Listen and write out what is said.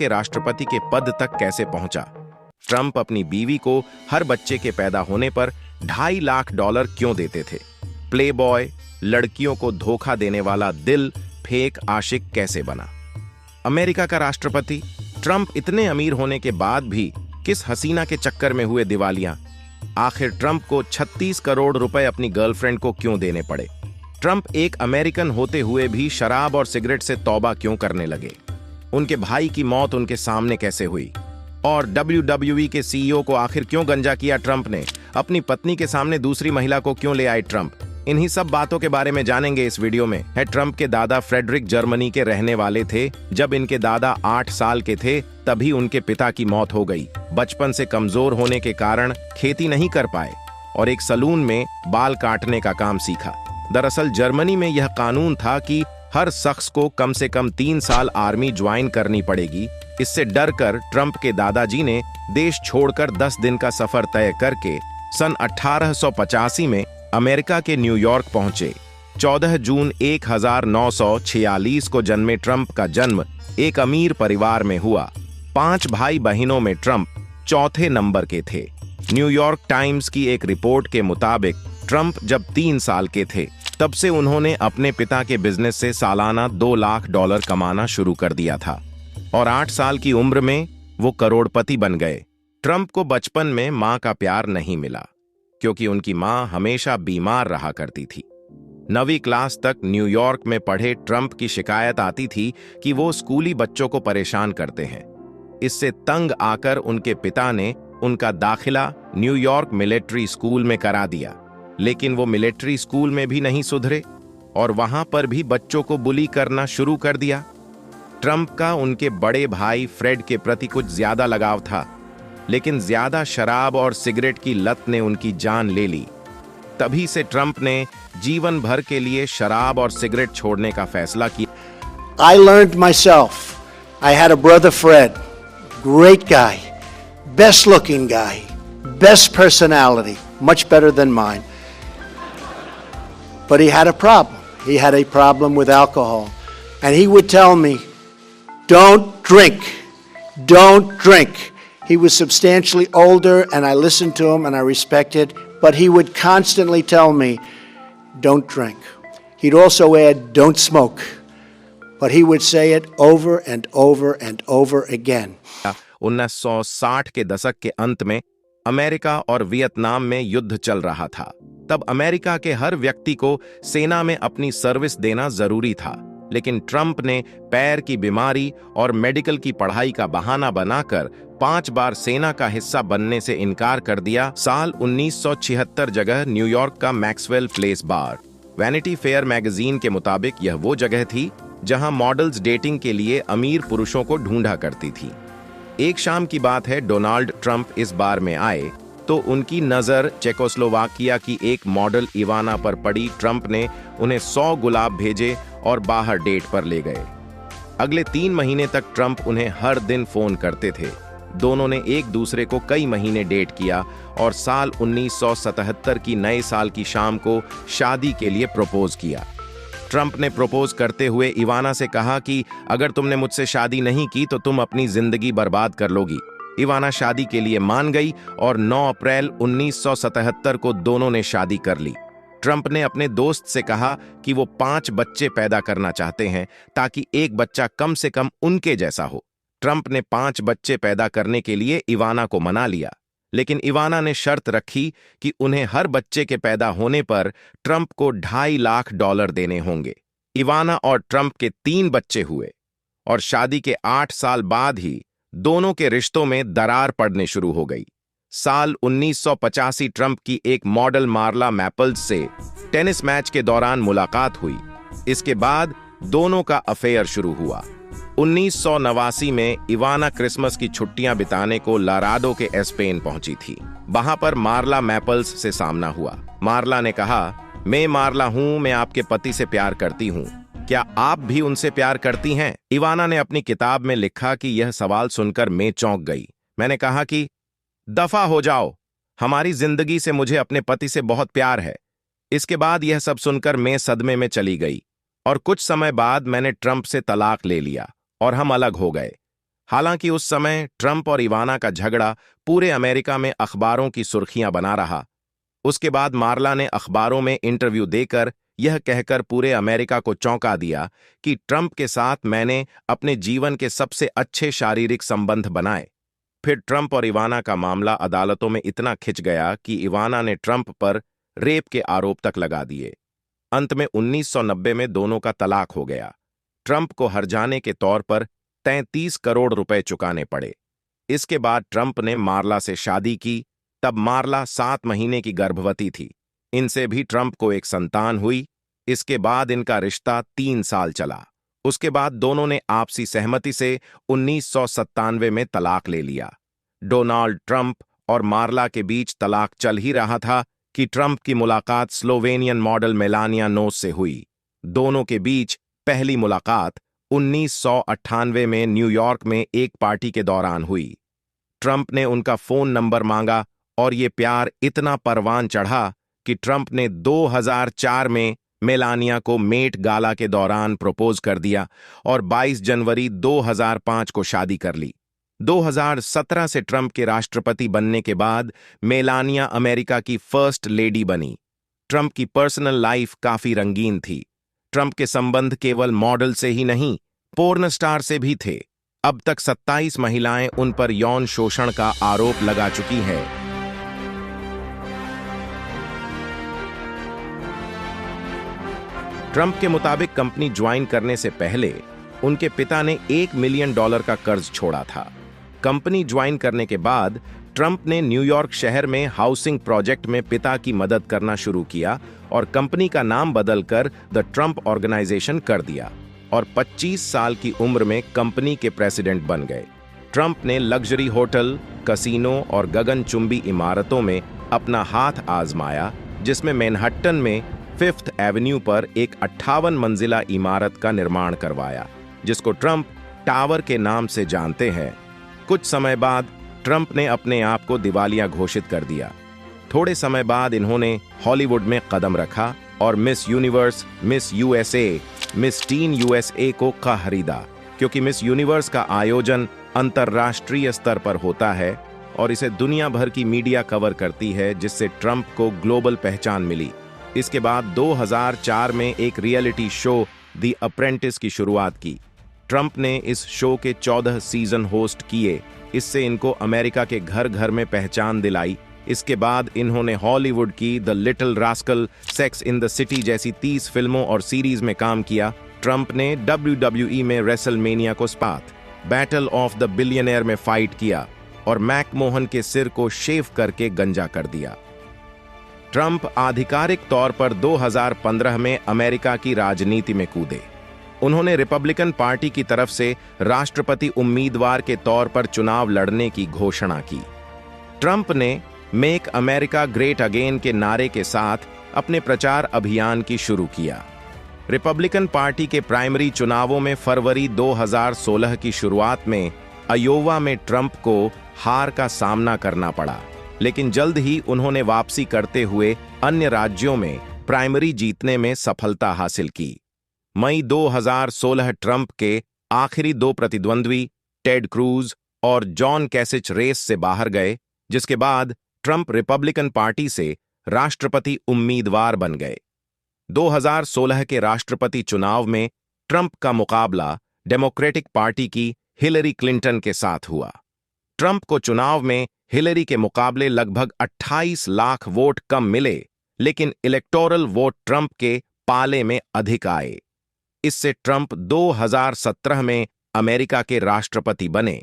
के राष्ट्रपति के पद तक कैसे पहुंचा। ट्रंप अपनी बीवी को हर बच्चे के पैदा होने पर $2.5 लाख क्यों देते थे। प्लेबॉय, लड़कियों को धोखा देने वाला दिल फेक आशिक कैसे बना। अमेरिका का राष्ट्रपति ट्रंप इतने अमीर होने के बाद भी किस हसीना के चक्कर में हुए दिवालिया। आखिर ट्रंप को 36 करोड़ रुपए अपनी गर्लफ्रेंड को क्यों देने पड़े। ट्रंप एक अमेरिकन होते हुए भी शराब और सिगरेट से तौबा क्यों करने लगे। उनके भाई की मौत उनके सामने कैसे हुई। और WWE के CEO को आखिर क्यों गंजा किया ट्रंप ने। अपनी पत्नी के सामने दूसरी महिला को क्यों ले आए ट्रंप। इन्हीं सब बातों के बारे में जानेंगे इस वीडियो में। है ट्रंप के दादा फ्रेडरिक जर्मनी के रहने वाले थे। जब इनके दादा 8 साल के थे तभी उनके पिता की मौत हो गई। बचपन से कमजोर होने के कारण खेती नहीं कर पाए और एक सलून में बाल काटने का काम सीखा। दरअसल जर्मनी में यह कानून था कि हर शख्स को कम से कम 3 साल आर्मी ज्वाइन करनी पड़ेगी। इससे डरकर ट्रंप के दादाजी ने देश छोड़कर 10 दिन का सफर तय करके सन 1885 में अमेरिका के न्यूयॉर्क पहुंचे। 14 जून 1946 को जन्मे ट्रंप का जन्म एक अमीर परिवार में हुआ। 5 भाई बहनों में ट्रंप चौथे नंबर के थे। न्यूयॉर्क टाइम्स की एक रिपोर्ट के मुताबिक ट्रंप जब 3 साल के थे तब से उन्होंने अपने पिता के बिजनेस से सालाना $2 लाख कमाना शुरू कर दिया था और 8 साल की उम्र में वो करोड़पति बन गए। ट्रंप को बचपन में मां का प्यार नहीं मिला क्योंकि उनकी मां हमेशा बीमार रहा करती थी। 9वीं क्लास तक न्यूयॉर्क में पढ़े ट्रंप की शिकायत आती थी कि वो स्कूली बच्चों को परेशान करते हैं। इससे तंग आकर उनके पिता ने उनका दाखिला न्यूयॉर्क मिलिट्री स्कूल में करा दिया। लेकिन वो मिलिट्री स्कूल में भी नहीं सुधरे और वहां पर भी बच्चों को बुली करना शुरू कर दिया। ट्रंप का उनके बड़े भाई फ्रेड के प्रति कुछ ज्यादा लगाव था, लेकिन ज्यादा शराब और सिगरेट की लत ने उनकी जान ले ली। तभी से ट्रंप ने जीवन भर के लिए शराब और सिगरेट छोड़ने का फैसला किया। I learned myself. I had a brother Fred, great guy, best looking guy, best personality, much better than mine. But he had a problem. He had a problem with alcohol. And he would tell me, don't drink, don't drink. He was substantially older and I listened to him and I respected, but he would constantly tell me, don't drink. He'd also add, don't smoke. But he would say it over and over and over again. 1960 के दशक के अंत में America और Vietnam में युद्ध चल रहा था। तब अमेरिका के हर व्यक्ति को सेना में अपनी सर्विस देना जरूरी था, लेकिन ट्रंप ने पैर की बीमारी और मेडिकल की पढ़ाई का बहाना बनाकर 5 बार सेना का हिस्सा बनने से इनकार कर दिया। साल 1976 जगह न्यूयॉर्क का मैक्सवेल प्लेस बार। वैनिटी फेयर मैगजीन के मुताबिक यह वो जगह थी जहां मॉडल्स डेटिंग के लिए अमीर पुरुषों को ढूंढा करती थी। एक शाम की बात है, डोनाल्ड ट्रंप इस बार में आए तो उनकी नजर चेकोस्लोवाकिया की एक मॉडल इवाना पर पड़ी। ट्रंप ने उन्हें 100 गुलाब भेजे और बाहर डेट पर ले गए। अगले 3 महीने तक ट्रंप उन्हें हर दिन फोन करते थे। दोनों ने एक दूसरे को कई महीने डेट किया और साल 1977 की नए साल की शाम को शादी के लिए प्रपोज किया। ट्रंप ने प्रपोज करते हुए इवाना से कहा कि अगर तुमने मुझसे शादी नहीं की तो तुम अपनी जिंदगी बर्बाद कर लोगी। इवाना शादी के लिए मान गई और 9 अप्रैल 1977 को दोनों ने शादी कर ली। ट्रंप ने अपने दोस्त से कहा कि वो 5 बच्चे पैदा करना चाहते हैं ताकि एक बच्चा कम से कम उनके जैसा हो। ट्रंप ने 5 बच्चे पैदा करने के लिए इवाना को मना लिया, लेकिन इवाना ने शर्त रखी कि उन्हें हर बच्चे के पैदा होने पर ट्रंप को $2.5 लाख देने होंगे। इवाना और ट्रंप के 3 बच्चे हुए और शादी के 8 साल बाद ही दोनों के रिश्तों में दरार पड़ने शुरू हो गई। साल 1985 ट्रंप की एक मॉडल मार्ला मैपल्स से टेनिस मैच के दौरान मुलाकात हुई। इसके बाद दोनों का अफेयर शुरू हुआ। 1989 में इवाना क्रिसमस की छुट्टियां बिताने को लाराडो के स्पेन पहुंची थी। वहां पर मार्ला मैपल्स से सामना हुआ। मार्ला ने कहा, मैं मार्ला हूं, मैं आपके पति से प्यार करती हूं, क्या आप भी उनसे प्यार करती हैं? इवाना ने अपनी किताब में लिखा कि यह सवाल सुनकर मैं चौंक गई। मैंने कहा कि दफा हो जाओ, हमारी जिंदगी से मुझे अपने पति से बहुत प्यार है। इसके बाद यह सब सुनकर मैं सदमे में चली गई और कुछ समय बाद मैंने ट्रंप से तलाक ले लिया और हम अलग हो गए। हालांकि उस समय ट्रंप और इवाना का झगड़ा पूरे अमेरिका में अखबारों की सुर्खियां बना रहा। उसके बाद मार्ला ने अखबारों में इंटरव्यू देकर यह कहकर पूरे अमेरिका को चौंका दिया कि ट्रंप के साथ मैंने अपने जीवन के सबसे अच्छे शारीरिक संबंध बनाए। फिर ट्रंप और इवाना का मामला अदालतों में इतना खिंच गया कि इवाना ने ट्रंप पर रेप के आरोप तक लगा दिए। अंत में 1990 में दोनों का तलाक हो गया। ट्रंप को हर्जाने के तौर पर 33 करोड़ रुपए चुकाने पड़े। इसके बाद ट्रंप ने मार्ला से शादी की। तब मार्ला 7 महीने की गर्भवती थी। इनसे भी ट्रंप को एक संतान हुई। इसके बाद इनका रिश्ता 3 साल चला। उसके बाद दोनों ने आपसी सहमति से 1997 में तलाक ले लिया। डोनाल्ड ट्रंप और मार्ला के बीच तलाक चल ही रहा था कि ट्रंप की मुलाकात स्लोवेनियन मॉडल मेलानिया नोस से हुई। दोनों के बीच पहली मुलाकात 1998 में न्यूयॉर्क में एक पार्टी के दौरान हुई। ट्रंप ने उनका फोन नंबर मांगा और ये प्यार इतना परवान चढ़ा कि ट्रंप ने 2004 में मेलानिया को मेट गाला के दौरान प्रपोज कर दिया और 22 जनवरी 2005 को शादी कर ली। 2017 से ट्रंप के राष्ट्रपति बनने के बाद मेलानिया अमेरिका की फर्स्ट लेडी बनी। ट्रंप की पर्सनल लाइफ काफी रंगीन थी। ट्रंप के संबंध केवल मॉडल से ही नहीं, पोर्न स्टार से भी थे। अब तक 27 महिलाएं उन पर यौन शोषण का आरोप लगा चुकी हैं। ट्रंप के मुताबिक कंपनी ज्वाइन करने से पहले उनके पिता ने $1 मिलियन का कर्ज छोड़ा था। कंपनी ज्वाइन करने के बाद ट्रंप ने न्यूयॉर्क शहर में हाउसिंग प्रोजेक्ट में पिता की मदद करना शुरू किया और कंपनी का नाम बदलकर द ट्रंप ऑर्गेनाइजेशन कर दिया और 25 साल की उम्र में कंपनी के प्रेसिडेंट बन गए। ट्रंप ने लग्जरी होटल, कसिनो और गगनचुंबी इमारतों में अपना हाथ आजमाया, जिसमें मैनहट्टन में 5th एवेन्यू पर एक 58 मंजिला इमारत का निर्माण करवाया, जिसको ट्रंप टावर के नाम से जानते हैं। कुछ समय बाद ट्रंप ने अपने आप को दिवालिया घोषित कर दिया। थोड़े समय बाद इन्होंने हॉलीवुड में कदम रखा और miss universe, miss USA, miss tin USA को खरीदा, क्योंकि मिस यूनिवर्स का आयोजन अंतर्राष्ट्रीय स्तर पर होता है और इसे दुनिया भर की मीडिया कवर करती है, जिससे ट्रंप को ग्लोबल पहचान मिली। इसके बाद 2004 में एक रियलिटी शो द अप्रेंटिस की शुरुआत की। ट्रंप ने इस शो के 14 सीजन होस्ट किए। इससे इनको अमेरिका के घर घर में पहचान दिलाई। इसके बाद इन्होंने हॉलीवुड की the little rascal, sex in the city जैसी 30 फिल्मों और सीरीज में काम किया। ट्रंप ने WWE में रेसलमेनिया को स्पात, बैटल ऑफ द बिलियनेयर में फाइट किया और मैकमोहन के सिर को शेव करके गंजा कर दिया। ट्रंप आधिकारिक तौर पर 2015 में अमेरिका की राजनीति में कूदे। उन्होंने रिपब्लिकन पार्टी की तरफ से राष्ट्रपति उम्मीदवार के तौर पर चुनाव लड़ने की घोषणा की। ट्रंप ने मेक अमेरिका ग्रेट अगेन के नारे के साथ अपने प्रचार अभियान की शुरू किया। रिपब्लिकन पार्टी के प्राइमरी चुनावों में फरवरी 2016 की शुरुआत में अयोवा में ट्रंप को हार का सामना करना पड़ा, लेकिन जल्द ही उन्होंने वापसी करते हुए अन्य राज्यों में प्राइमरी जीतने में सफलता हासिल की। मई 2016 ट्रंप के आखिरी 2 प्रतिद्वंद्वी टेड क्रूज और जॉन कैसिच रेस से बाहर गए, जिसके बाद ट्रंप रिपब्लिकन पार्टी से राष्ट्रपति उम्मीदवार बन गए। 2016 के राष्ट्रपति चुनाव में ट्रंप का मुकाबला डेमोक्रेटिक पार्टी की हिलरी क्लिंटन के साथ हुआ। ट्रंप को चुनाव में हिलरी के मुकाबले लगभग 28 लाख वोट कम मिले, लेकिन इलेक्टोरल वोट ट्रंप के पाले में अधिक आए। इससे ट्रंप 2017 में अमेरिका के राष्ट्रपति बने।